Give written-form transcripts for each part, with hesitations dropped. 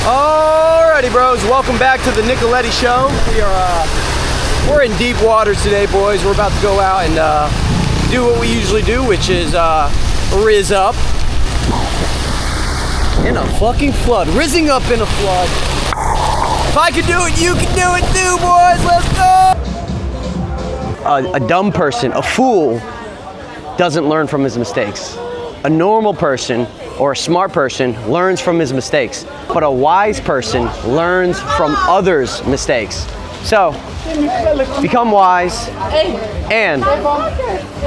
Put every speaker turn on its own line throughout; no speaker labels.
Alrighty, bros. Welcome back to the Nicoletti Show. We're in deep waters today, boys. We're about to go out and do what we usually do, which is rizz up in a fucking flood. Rizzing up in a flood. If I could do it, you can do it too, boys. Let's go. A dumb person, a fool, doesn't learn from his mistakes. A normal person or a smart person learns from his mistakes, but a wise person learns from others' mistakes. So, become wise and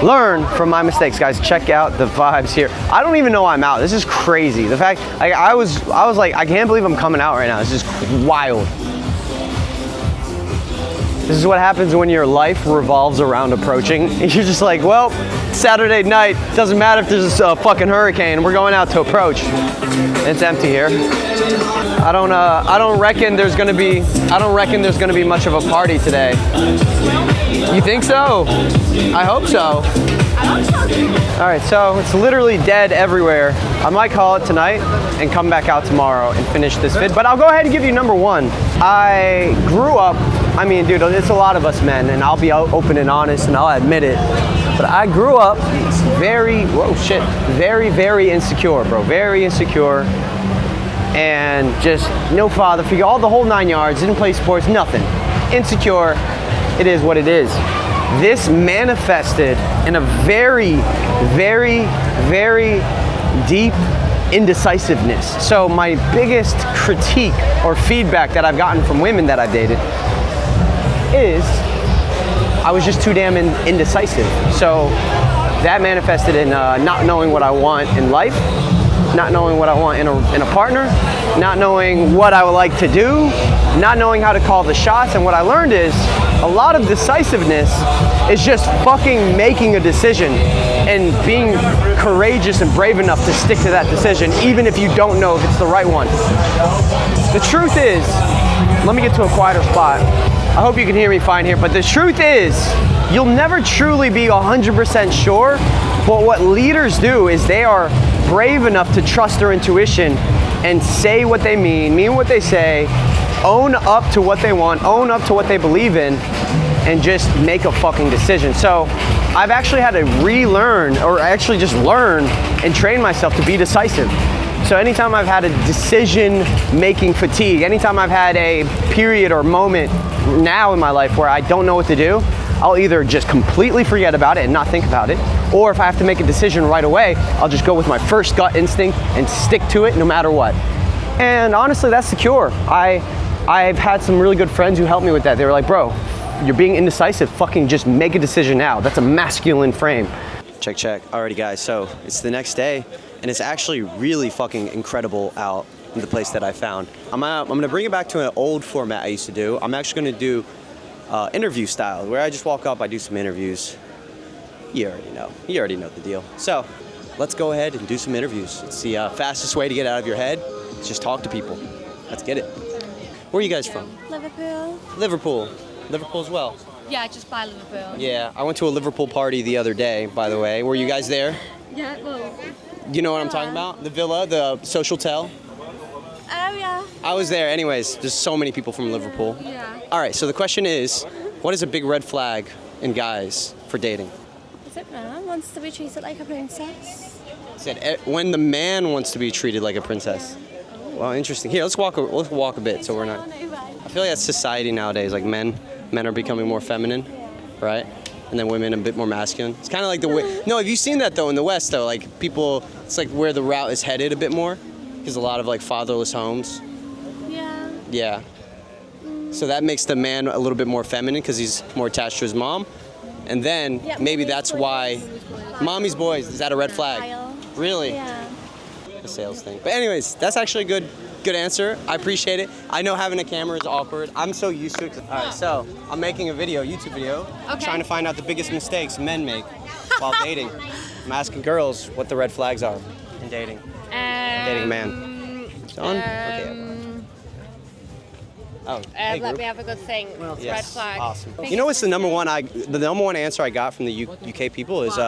learn from my mistakes, guys. Check out the vibes here. I don't even know I'm out. This is crazy. The fact I was like, I can't believe I'm coming out right now. It's just wild. This is what happens when your life revolves around approaching. You're just like, well, Saturday night, doesn't matter if there's a fucking hurricane, we're going out to approach. It's empty here. I don't reckon there's gonna be much of a party today. You think so? I hope so. All right, so it's literally dead everywhere. I might call it tonight and come back out tomorrow and finish this vid, but I'll go ahead and give you number one. I grew up, I mean, dude, it's a lot of us men, and I'll be open and honest and I'll admit it, but I grew up very insecure, bro, very insecure, and just no father figure, all the whole 9 yards, didn't play sports, nothing. Insecure, it is what it is. This manifested in a very deep indecisiveness. So my biggest critique or feedback that I've gotten from women that I've dated is I was just too damn indecisive. So that manifested in not knowing what I want in life, not knowing what I want in a partner, not knowing what I would like to do, not knowing how to call the shots. And what I learned is a lot of decisiveness is just fucking making a decision and being courageous and brave enough to stick to that decision, even if you don't know if it's the right one. The truth is, let me get to a quieter spot. I hope you can hear me fine here, but the truth is, you'll never truly be 100% sure, but what leaders do is they are brave enough to trust their intuition and say what they mean what they say, own up to what they want, own up to what they believe in, and just make a fucking decision. So I've actually had to relearn, or actually just learn and train myself to be decisive. So anytime I've had a decision-making fatigue, anytime I've had a period or moment now in my life where I don't know what to do, I'll either just completely forget about it and not think about it, or if I have to make a decision right away, I'll just go with my first gut instinct and stick to it no matter what. And honestly, that's the cure. I've had some really good friends who helped me with that. They were like, bro, you're being indecisive, fucking just make a decision now. That's a masculine frame. Check. Alrighty guys, so it's the next day, and it's actually really fucking incredible out in the place that I found. I'm gonna bring it back to an old format I used to do. I'm actually gonna do interview style, where I just walk up, I do some interviews. You already know the deal. So let's go ahead and do some interviews. It's the fastest way to get out of your head. Is just talk to people. Let's get it. Where are you guys from? Liverpool as well.
Yeah, just by Liverpool.
Yeah, I went to a Liverpool party the other day, by the way. Were you guys there?
Yeah, well.
You know what I'm talking about? The villa, the social tel?
Oh, yeah.
I was there. Anyways, there's so many people from Liverpool.
Yeah.
All right, so the question is, what is a big red flag in guys for dating?
Is it man wants to be treated like a princess?
Said when the man wants to be treated like a princess. Yeah. Well, interesting. Here, let's walk a bit so we're not. I feel like that's society nowadays. Like men are becoming more feminine, right? And then women a bit more masculine. It's kind of like the way. No, have you seen that though in the West though? Like people, it's like where the route is headed a bit more, because a lot of like fatherless homes.
Yeah.
Yeah. So that makes the man a little bit more feminine because he's more attached to his mom, and then maybe that's why. Mommy's boys. Is that a red flag? Really?
Yeah.
A sales thing. But anyways, that's actually a good answer. I appreciate it. I know having a camera is awkward. I'm so used to it. All right, so I'm making a YouTube video, trying to find out the biggest mistakes men make while dating. I'm asking girls what the red flags are in dating. Dating a man. John? Okay. Oh, hey,
let me have a good think.
Yes.
Red flag.
Awesome. You know what's the number one answer I got from the UK people is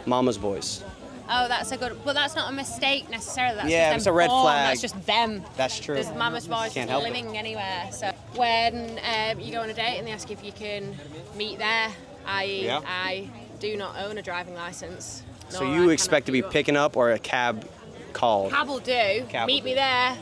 mama's boys.
Oh, that's a good. Well, that's not a mistake necessarily. That's
Yeah,
just
it's a red
born.
flag.
That's just them.
That's true.
There's mama's boys
Can't
just
help
living anywhere. So when you go on a date and they ask if you can meet there, i.e.,
Yeah.
I do not own a driving license.
So
nor
you
I
expect to be
cannot
picking up or a cab called?
Cab will do.
Cab
Meet
will
me
do.
there.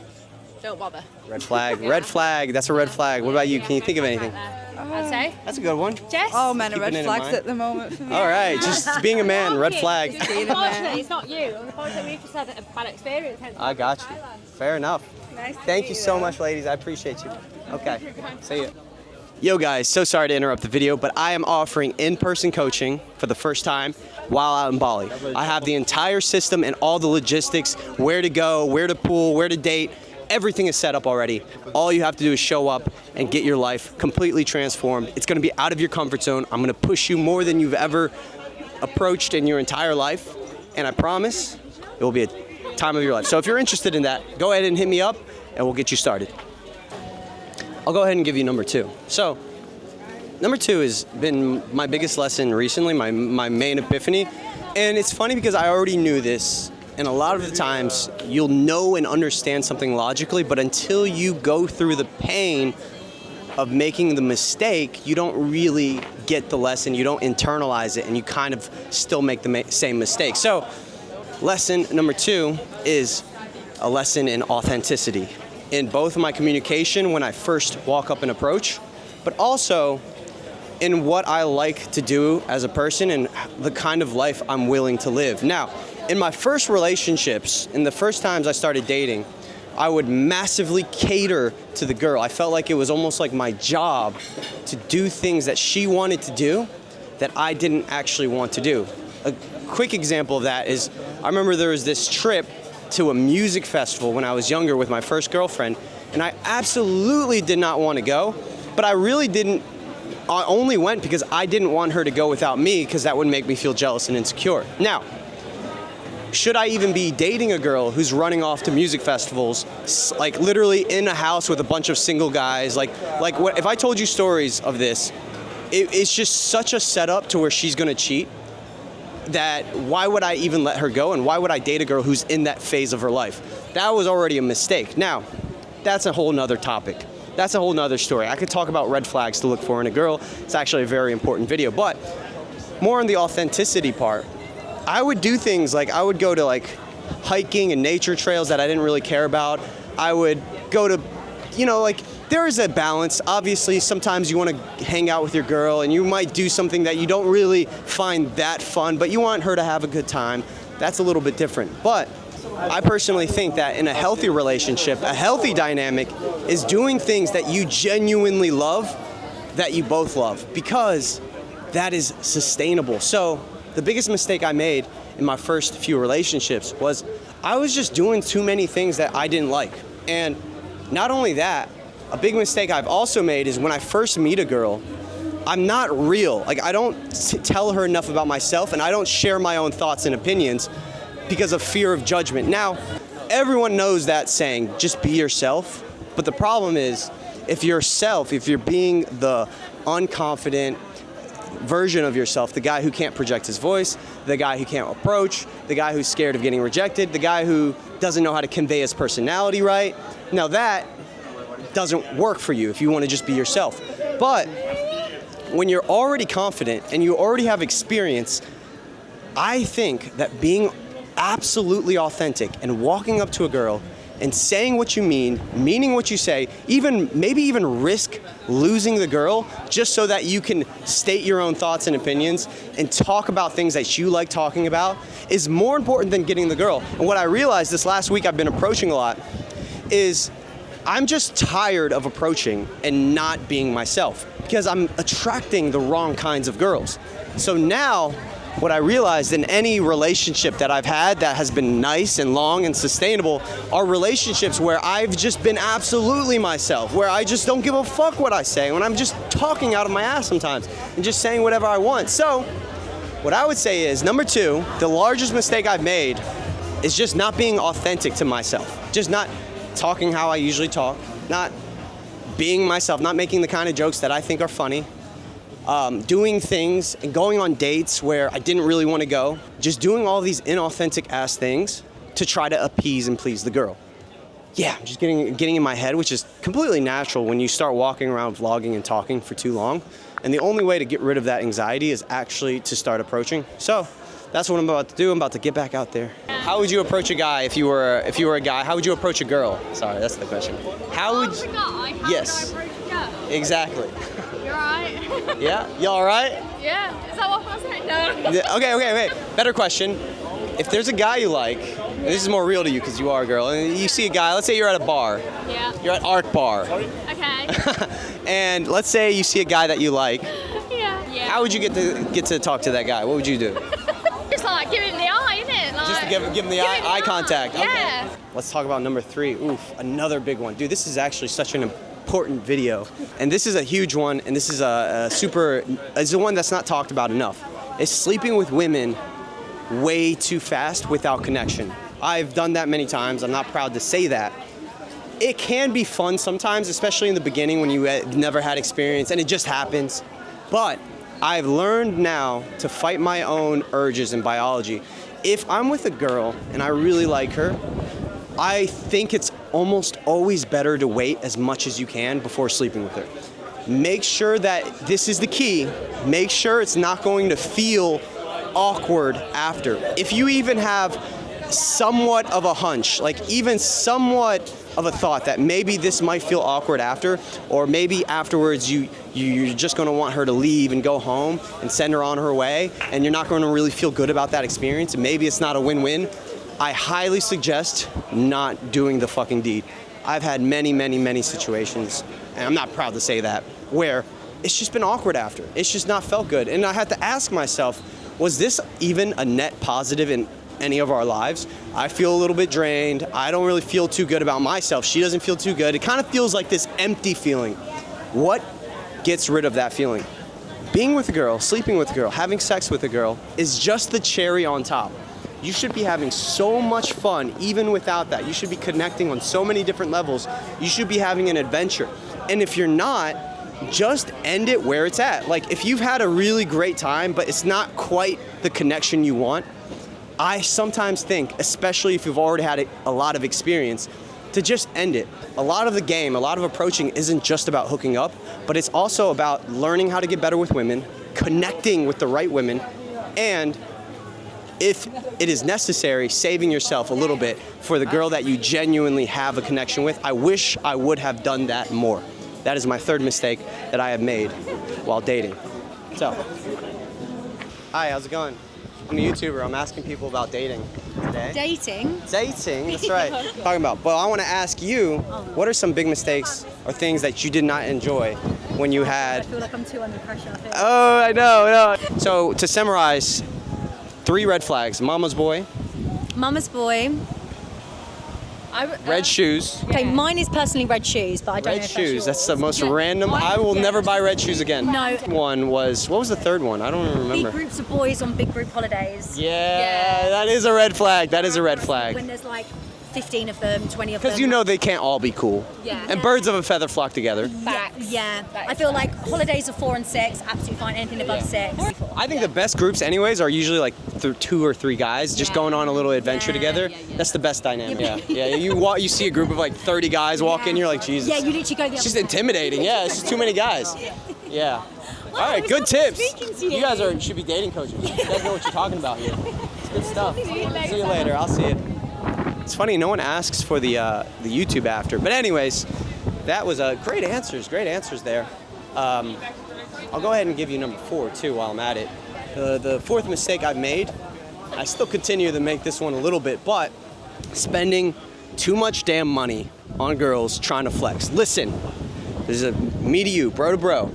Don't bother.
Red flag.
Yeah.
Red flag. That's a red flag. What about you? Can you think of anything?
I'd say.
That's a good one.
Jess?
All men are
Keeping it
red
in
flags
mind.
at the moment for me.
All right, just being a man, red flag.
Being a man.
Unfortunately, it's not you. Unfortunately, we've just had a bad experience. hence
I got you. Fair enough.
Nice to
Thank
meet
you so
though.
much, ladies. I appreciate you. Okay. See you. Yo, guys, so sorry to interrupt the video, but I am offering in-person coaching for the first time while out in Bali. I have the entire system and all the logistics, where to go, where to pool, where to date. Everything is set up already. All you have to do is show up and get your life completely transformed. It's gonna be out of your comfort zone. I'm gonna push you more than you've ever approached in your entire life. And I promise it will be a time of your life. So if you're interested in that, go ahead and hit me up and we'll get you started. I'll go ahead and give you number 2. So number 2 has been my biggest lesson recently, my main epiphany. And it's funny because I already knew this. And a lot of the times you'll know and understand something logically, but until you go through the pain of making the mistake, you don't really get the lesson, you don't internalize it, and you kind of still make the same mistake. So lesson number 2 is a lesson in authenticity. In both my communication when I first walk up and approach, but also in what I like to do as a person and the kind of life I'm willing to live. Now, in my first relationships, in the first times I started dating, I would massively cater to the girl. I felt like it was almost like my job to do things that she wanted to do that I didn't actually want to do. A quick example of that is, I remember there was this trip to a music festival when I was younger with my first girlfriend, and I absolutely did not want to go, but I really didn't. I only went because I didn't want her to go without me, because that would make me feel jealous and insecure. Now, should I even be dating a girl who's running off to music festivals, like literally in a house with a bunch of single guys? Like what, if I told you stories of this, it's just such a setup to where she's gonna cheat, that why would I even let her go, and why would I date a girl who's in that phase of her life? That was already a mistake. Now, that's a whole nother topic. That's a whole nother story. I could talk about red flags to look for in a girl. It's actually a very important video, but more on the authenticity part. I would do things like, I would go to like hiking and nature trails that I didn't really care about. I would go to, like, there is a balance. Obviously, sometimes you want to hang out with your girl and you might do something that you don't really find that fun, but you want her to have a good time. That's a little bit different. But I personally think that in a healthy relationship, a healthy dynamic is doing things that you genuinely love, that you both love, because that is sustainable. So the biggest mistake I made in my first few relationships was I was just doing too many things that I didn't like. And not only that, a big mistake I've also made is when I first meet a girl, I'm not real. Like, I don't tell her enough about myself, and I don't share my own thoughts and opinions because of fear of judgment. Now, everyone knows that saying, just be yourself. But the problem is, if you're being the unconfident version of yourself, the guy who can't project his voice, the guy who can't approach, the guy who's scared of getting rejected, the guy who doesn't know how to convey his personality right, now that doesn't work for you if you want to just be yourself. But when you're already confident and you already have experience, I think that being absolutely authentic and walking up to a girl and saying what you mean, meaning what you say, maybe even risk losing the girl just so that you can state your own thoughts and opinions and talk about things that you like talking about, is more important than getting the girl. And what I realized this last week, I've been approaching a lot, is I'm just tired of approaching and not being myself because I'm attracting the wrong kinds of girls. So now, what I realized in any relationship that I've had that has been nice and long and sustainable are relationships where I've just been absolutely myself, where I just don't give a fuck what I say, when I'm just talking out of my ass sometimes and just saying whatever I want. So what I would say is, number 2, the largest mistake I've made is just not being authentic to myself, just not talking how I usually talk, not being myself, not making the kind of jokes that I think are funny, doing things and going on dates where I didn't really want to go, just doing all these inauthentic ass things to try to appease and please the girl. Yeah, I'm just getting in my head, which is completely natural when you start walking around vlogging and talking for too long. And the only way to get rid of that anxiety is actually to start approaching. So that's what I'm about to do. I'm about to get back out there. How would you approach a guy if you were a guy? How would you approach a girl? Sorry, that's the question. How would you? Yes.
How would I approach a girl?
Exactly.
You're right.
Yeah? You all right?
Yeah. Is that what I was saying? No.
Okay. Better question. If there's a guy you like, and this is more real to you because you are a girl, and you see a guy, let's say you're at a bar.
Yeah.
You're at Art Bar.
Okay.
And let's say you see a guy that you like.
Yeah.
How would you get to talk to that guy? What would you do?
Just like give him the eye, innit? Like,
Just to give him the eye contact.
Yeah.
Okay. Let's talk about number 3. Oof, another big one. Dude, this is actually such an important video. And this is a huge one, and this is it's the one that's not talked about enough. It's sleeping with women way too fast without connection. I've done that many times. I'm not proud to say that. It can be fun sometimes, especially in the beginning when you never had experience and it just happens. But I've learned now to fight my own urges in biology. If I'm with a girl and I really like her, I think it's almost always better to wait as much as you can before sleeping with her. Make sure that this is the key. Make sure it's not going to feel awkward after. If you even have somewhat of a hunch, like even somewhat of a thought that maybe this might feel awkward after, or maybe afterwards you're just going to want her to leave and go home and send her on her way, and you're not going to really feel good about that experience, and maybe it's not a win-win, I highly suggest not doing the fucking deed. I've had many situations, and I'm not proud to say that, where it's just been awkward after. It's just not felt good. And I had to ask myself, was this even a net positive in any of our lives? I feel a little bit drained. I don't really feel too good about myself. She doesn't feel too good. It kind of feels like this empty feeling. What gets rid of that feeling? Being with a girl, sleeping with a girl, having sex with a girl is just the cherry on top. You should be having so much fun even without that. You should be connecting on so many different levels. You should be having an adventure. And if you're not, just end it where it's at. Like if you've had a really great time, but it's not quite the connection you want, I sometimes think, especially if you've already had a lot of experience, to just end it. A lot of the game, a lot of approaching isn't just about hooking up, but it's also about learning how to get better with women, connecting with the right women, and if it is necessary, saving yourself a little bit for the girl that you genuinely have a connection with. I wish I would have done that more. That is my third mistake that I have made while dating. So, hi, how's it going? I'm a YouTuber. I'm asking people about dating today.
Dating?
Dating, that's right. Talking about. But I want to ask you, what are some big mistakes or things that you did not enjoy when you had...
I feel like I'm too under pressure. I think.
Oh, I know. So, to summarize, 3 red flags. Mama's boy.
Mama's boy.
Red shoes.
Okay, mine is personally red shoes, but I don't know
Red
if
shoes.
that's
That's the most random. I will never buy red shoes again.
No.
One was, what was the third one? I don't even remember.
Big groups of boys on big group holidays.
Yeah, that is a red flag. That is a red
When
flag.
there's like 15 of them, 20 of them.
Because you know they can't all be cool.
Yeah.
And birds of a feather flock together.
Yeah. I feel like holidays of 4 and 6, absolutely fine. Anything above 6.
I think the best groups anyways are usually like 2 or 3 guys just going on a little adventure together. That's the best dynamic. Yeah. You see a group of like 30 guys walk in, you're like, Jesus.
Yeah, you literally go the
It's
other
just intimidating. Yeah, it's just too many guys. Yeah. All right, good tips. You guys should be dating coaches. You guys know what you're talking about here. It's good stuff. See you later. I'll see you. It's funny, no one asks for the YouTube after. But anyways, that was great answers there. I'll go ahead and give you number 4 too while I'm at it. The 4th mistake I've made, I still continue to make this one a little bit, but spending too much damn money on girls trying to flex. Listen, this is me to you, bro to bro.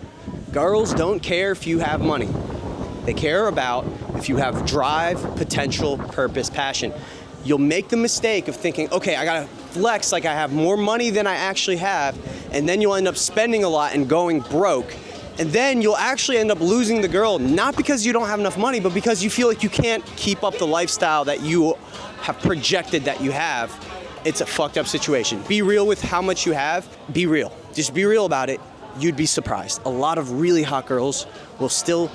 Girls don't care if you have money. They care about if you have drive, potential, purpose, passion. You'll make the mistake of thinking, okay, I gotta flex like I have more money than I actually have, and then you'll end up spending a lot and going broke. And then you'll actually end up losing the girl, not because you don't have enough money, but because you feel like you can't keep up the lifestyle that you have projected that you have. It's a fucked up situation. Be real with how much you have. Be real. Just be real about it. you'd be surprised. A lot of really hot girls will still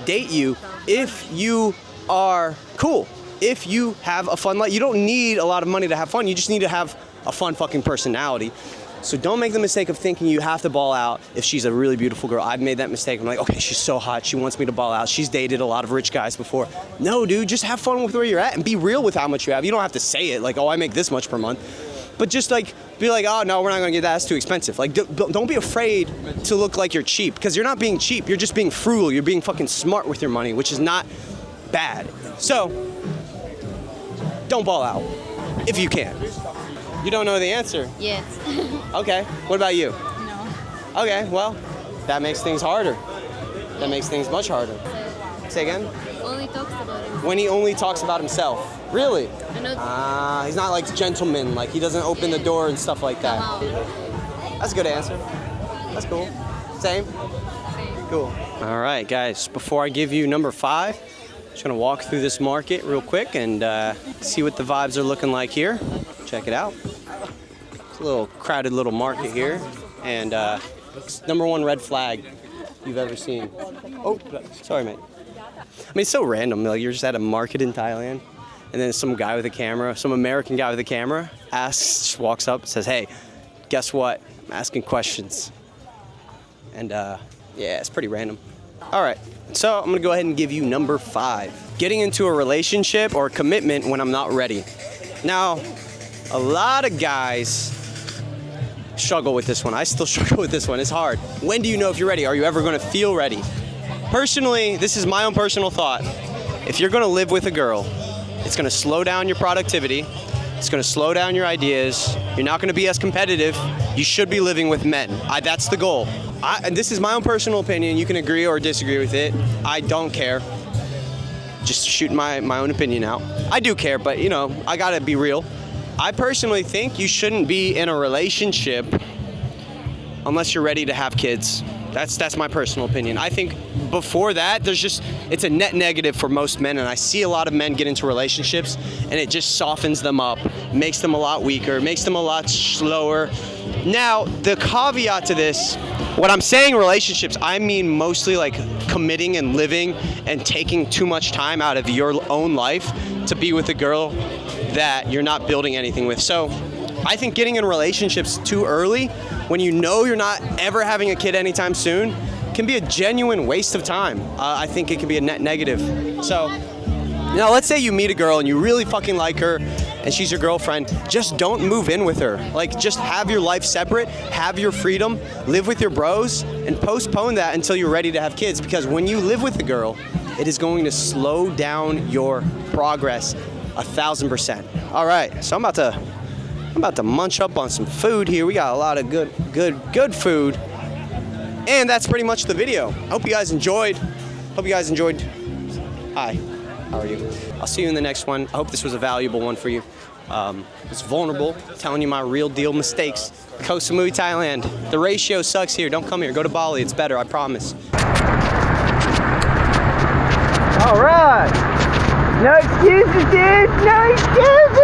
date you if you are cool. If you have a fun life. You don't need a lot of money to have fun. You just need to have a fun fucking personality. So don't make the mistake of thinking you have to ball out if she's a really beautiful girl. I've made that mistake. I'm like, okay, she's so hot. She wants me to ball out. She's dated a lot of rich guys before. No, dude, just have fun with where you're at and be real with how much you have. You don't have to say it like, oh, I make this much per month. But just like, be like, oh, no, we're not gonna get that. That's too expensive. Like, don't be afraid to look like you're cheap, because you're not being cheap. You're just being frugal. You're being fucking smart with your money, which is not bad. So, don't ball out if you can. You don't know the answer?
Yes.
Okay, what about you?
No.
Okay, well, that makes things harder. That makes things much harder. Say again?
Only talks about it.
When he only talks about himself. Really?
I know.
He's not like gentleman, like he doesn't open the door and stuff like that. That's a good answer. That's cool. Same? Cool. All right, guys, before I give you number 5, just gonna walk through this market real quick and see what the vibes are looking like here. Check it out. It's a little crowded little market here, and it's number 1 red flag you've ever seen. Oh, sorry, mate. I mean, it's so random. Like, you're just at a market in Thailand, and then some guy with a camera, some American guy with a camera, just walks up, says, "Hey, guess what? I'm asking questions." And yeah, it's pretty random. All right, so I'm gonna go ahead and give you number 5. Getting into a relationship or commitment when I'm not ready. Now, a lot of guys struggle with this one. I still struggle with this one. It's hard. When do you know if you're ready? Are you ever gonna feel ready? Personally, this is my own personal thought. If you're gonna live with a girl, it's gonna slow down your productivity. It's gonna slow down your ideas. You're not gonna be as competitive. You should be living with men. That's the goal. And this is my own personal opinion. You can agree or disagree with it. I don't care. Just shooting my own opinion out. I do care, but you know, I gotta be real. I personally think you shouldn't be in a relationship unless you're ready to have kids. That's my personal opinion. I think before that, it's a net negative for most men, and I see a lot of men get into relationships, and it just softens them up, makes them a lot weaker, makes them a lot slower. Now, the caveat to this, when I'm saying relationships, I mean mostly like committing and living and taking too much time out of your own life to be with a girl that you're not building anything with. So I think getting in relationships too early, when you know you're not ever having a kid anytime soon, can be a genuine waste of time. I think it can be a net negative. So, now let's say you meet a girl and you really fucking like her and she's your girlfriend, just don't move in with her. Like, just have your life separate, have your freedom, live with your bros, and postpone that until you're ready to have kids, because when you live with a girl, it is going to slow down your progress 1,000%. All right, so I'm about to munch up on some food here. We got a lot of good food. And that's pretty much the video. I hope you guys enjoyed. Hi, how are you? I'll see you in the next one. I hope this was a valuable one for you. It's vulnerable, telling you my real deal mistakes. Koh Samui, Thailand. The ratio sucks here. Don't come here. Go to Bali. It's better, I promise. All right. No excuses, dude. No excuses.